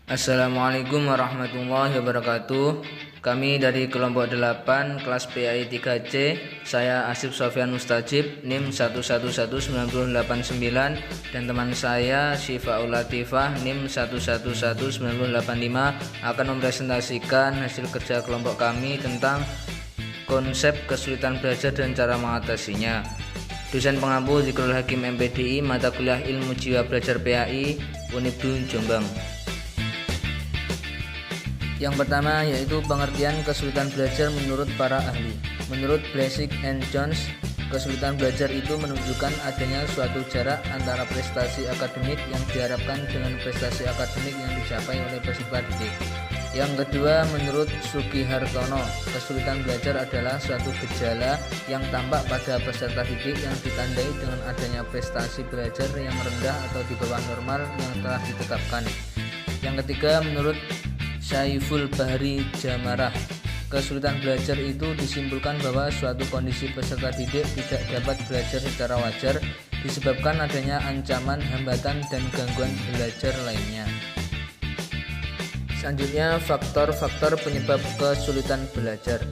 Assalamualaikum warahmatullahi wabarakatuh. Kami dari kelompok 8 kelas PAI 3C. Saya Asif Sofyan Mustajib, NIM 111989, dan teman saya Syifaul Latifah, NIM 111985, akan mempresentasikan hasil kerja kelompok kami tentang konsep kesulitan belajar dan cara mengatasinya. Dosen pengampu Zikrul Hakim MPDI, mata kuliah Ilmu Jiwa Belajar PAI, Unibdu Jombang. Yang pertama yaitu pengertian kesulitan belajar menurut para ahli. Menurut Blessing and Jones, kesulitan belajar itu menunjukkan adanya suatu jarak antara prestasi akademik yang diharapkan dengan prestasi akademik yang dicapai oleh peserta didik. Yang kedua, menurut Sugihartono, kesulitan belajar adalah suatu gejala yang tampak pada peserta didik yang ditandai dengan adanya prestasi belajar yang rendah atau di bawah normal yang telah ditetapkan. Yang ketiga, menurut Syaiful Bahri Jamarah, kesulitan belajar itu disimpulkan bahwa suatu kondisi peserta didik tidak dapat belajar secara wajar disebabkan adanya ancaman, hambatan, dan gangguan belajar lainnya. Selanjutnya, faktor-faktor penyebab kesulitan belajar.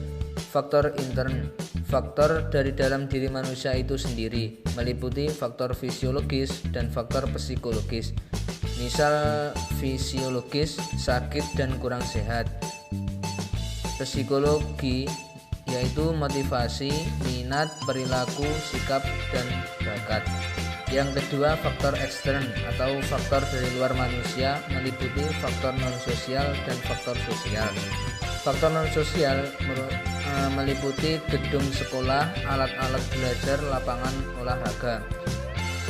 Faktor intern, faktor dari dalam diri manusia itu sendiri, meliputi faktor fisiologis dan faktor psikologis. Misal fisiologis, sakit dan kurang sehat. Psikologi yaitu motivasi, minat, perilaku, sikap, dan bakat. Yang kedua, faktor ekstern atau faktor dari luar manusia, meliputi faktor non-sosial dan faktor sosial. Faktor non-sosial meliputi gedung sekolah, alat-alat belajar, lapangan olahraga.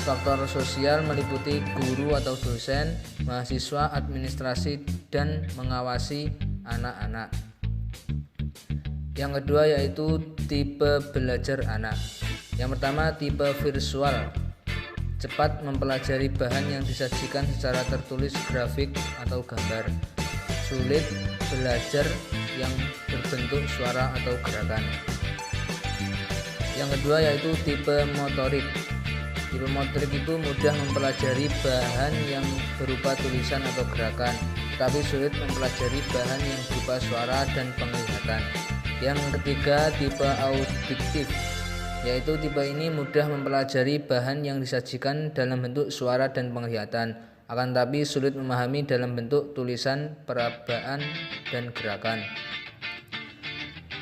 Faktor sosial meliputi guru atau dosen, mahasiswa, administrasi, dan mengawasi anak-anak. Yang kedua yaitu tipe belajar anak. Yang pertama, tipe visual, cepat mempelajari bahan yang disajikan secara tertulis, grafik, atau gambar. Sulit belajar yang berbentuk suara atau gerakan. Yang kedua yaitu tipe motorik. Tipe motorik itu mudah mempelajari bahan yang berupa tulisan atau gerakan, tetapi sulit mempelajari bahan yang berupa suara dan penglihatan. Yang ketiga, tipe audiktif, yaitu tipe ini mudah mempelajari bahan yang disajikan dalam bentuk suara dan penglihatan, akan tetapi sulit memahami dalam bentuk tulisan, perabaan, dan gerakan.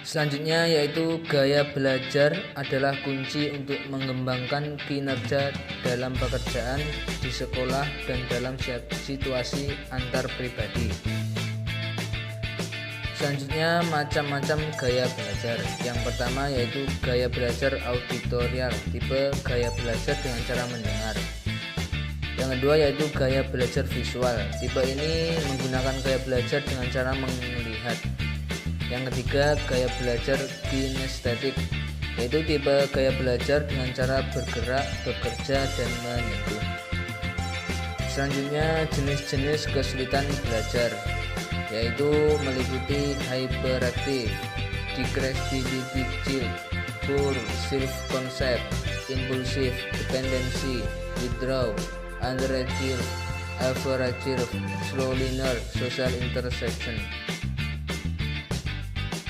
Selanjutnya yaitu gaya belajar adalah kunci untuk mengembangkan kinerja dalam pekerjaan, di sekolah, dan dalam situasi antar pribadi. Selanjutnya, macam-macam gaya belajar. Yang pertama yaitu gaya belajar auditorial, tipe gaya belajar dengan cara mendengar. Yang kedua yaitu gaya belajar visual, tipe ini menggunakan gaya belajar dengan cara melihat. Yang ketiga, gaya belajar kinestetik, yaitu tipe gaya belajar dengan cara bergerak, bekerja, dan menyentuh. Selanjutnya, jenis-jenis kesulitan belajar, yaitu meliputi hyperactive, decreased, poor self-concept, impulsive, dependency, withdraw, underachieve, overachieve, slow learner, social intersection.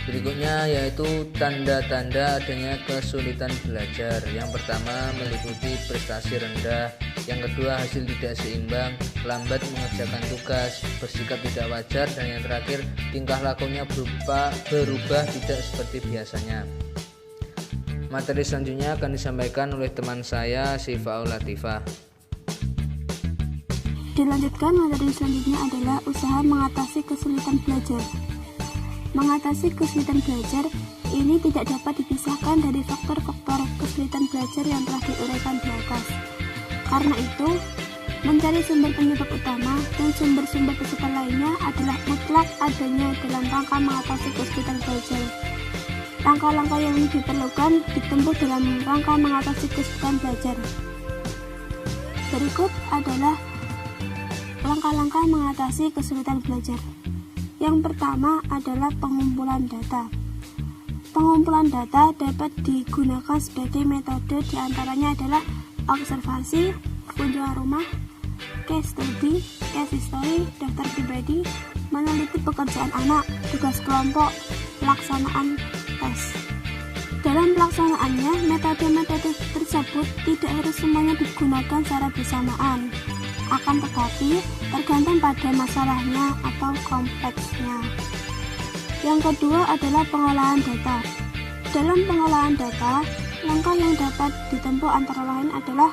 Berikutnya yaitu tanda-tanda adanya kesulitan belajar. Yang pertama meliputi prestasi rendah, yang kedua hasil tidak seimbang, lambat mengerjakan tugas, bersikap tidak wajar, dan yang terakhir tingkah lakunya berubah tidak seperti biasanya. Materi selanjutnya akan disampaikan oleh teman saya Syifaul Latifah. Dilanjutkan, materi selanjutnya adalah usaha mengatasi kesulitan belajar. Mengatasi kesulitan belajar ini tidak dapat dipisahkan dari faktor-faktor kesulitan belajar yang telah diuraikan di atas. Karena itu, mencari sumber penyebab utama dan sumber-sumber peserta lainnya adalah mutlak adanya dalam rangka mengatasi kesulitan belajar. Langkah-langkah yang diperlukan ditempuh dalam rangka mengatasi kesulitan belajar. Berikut adalah langkah-langkah mengatasi kesulitan belajar. Yang pertama adalah pengumpulan data. Pengumpulan data dapat digunakan sebagai metode, diantaranya adalah observasi, kunjungan rumah, case study, case history, daftar pribadi, meneliti pekerjaan anak, tugas kelompok, pelaksanaan tes. Dalam pelaksanaannya, metode-metode tersebut tidak harus semuanya digunakan secara bersamaan, akan tetapi tergantung pada masalahnya atau kompleksnya. Yang kedua adalah pengolahan data. Dalam pengolahan data, langkah yang dapat ditempuh antara lain adalah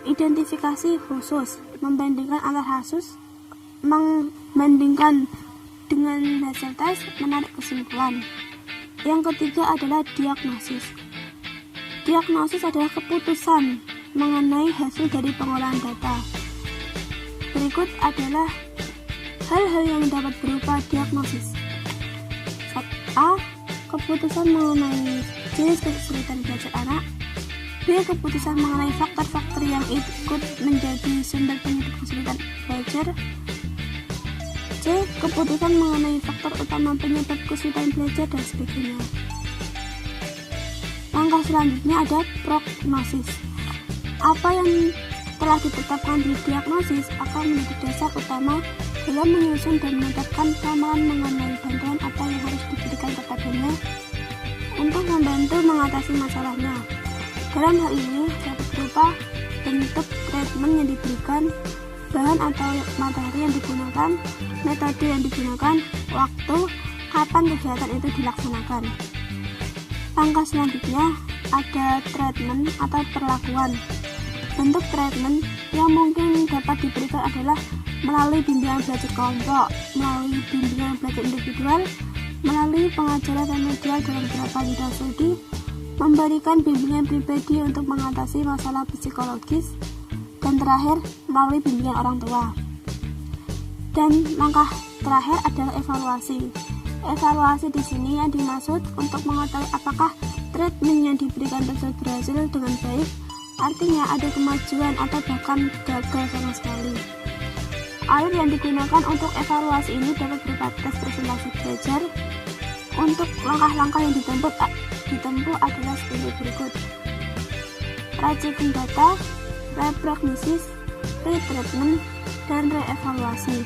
identifikasi khusus, membandingkan antar kasus, membandingkan dengan hasil tes, menarik kesimpulan. Yang ketiga adalah diagnosis. Diagnosis adalah keputusan mengenai hasil dari pengolahan data. Berikut adalah hal-hal yang dapat berupa diagnosis. A. Keputusan mengenai jenis kesulitan belajar anak. B. Keputusan mengenai faktor-faktor yang ikut menjadi sumber penyebab kesulitan belajar. C. Keputusan mengenai faktor utama penyebab kesulitan belajar dan sebagainya. Langkah selanjutnya ada prognosis. Apa yang telah ditetapkan di diagnosis akan menjadi dasar utama dalam menyusun dan menetapkan ramalan mengenai bantuan apa yang harus diberikan kepadanya untuk membantu mengatasi masalahnya. Dalam hal ini dapat berupa bentuk treatment yang diberikan, bahan atau materi yang digunakan, metode yang digunakan, waktu, kapan kegiatan itu dilaksanakan. Langkah selanjutnya ada treatment atau perlakuan. Bentuk treatment yang mungkin dapat diberikan adalah melalui bimbingan belajar kelompok, melalui bimbingan belajar individual, melalui pengajaran remedial dalam beberapa bidang studi, memberikan bimbingan pribadi untuk mengatasi masalah psikologis, dan terakhir melalui bimbingan orang tua. Dan langkah terakhir adalah evaluasi. Evaluasi di sini yang dimaksud untuk mengetahui apakah treatment yang diberikan tersebut berhasil dengan baik, artinya ada kemajuan atau bahkan gagal sama sekali. Alat yang digunakan untuk evaluasi ini dapat berupa tes presentasi belajar. Untuk langkah-langkah yang ditempuh adalah sebagai berikut: racking data, reprognosis, retreatment, dan reevaluasi.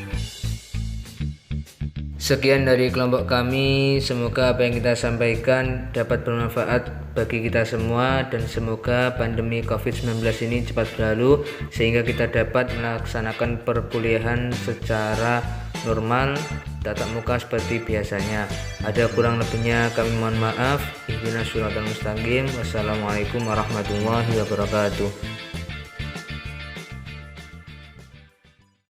Sekian dari kelompok kami, semoga apa yang kita sampaikan dapat bermanfaat bagi kita semua dan semoga pandemi COVID-19 ini cepat berlalu sehingga kita dapat melaksanakan perkuliahan secara normal, tatap muka seperti biasanya. Ada kurang lebihnya kami mohon maaf. Ihdinas siratal mustaqim. Wassalamualaikum warahmatullahi wabarakatuh.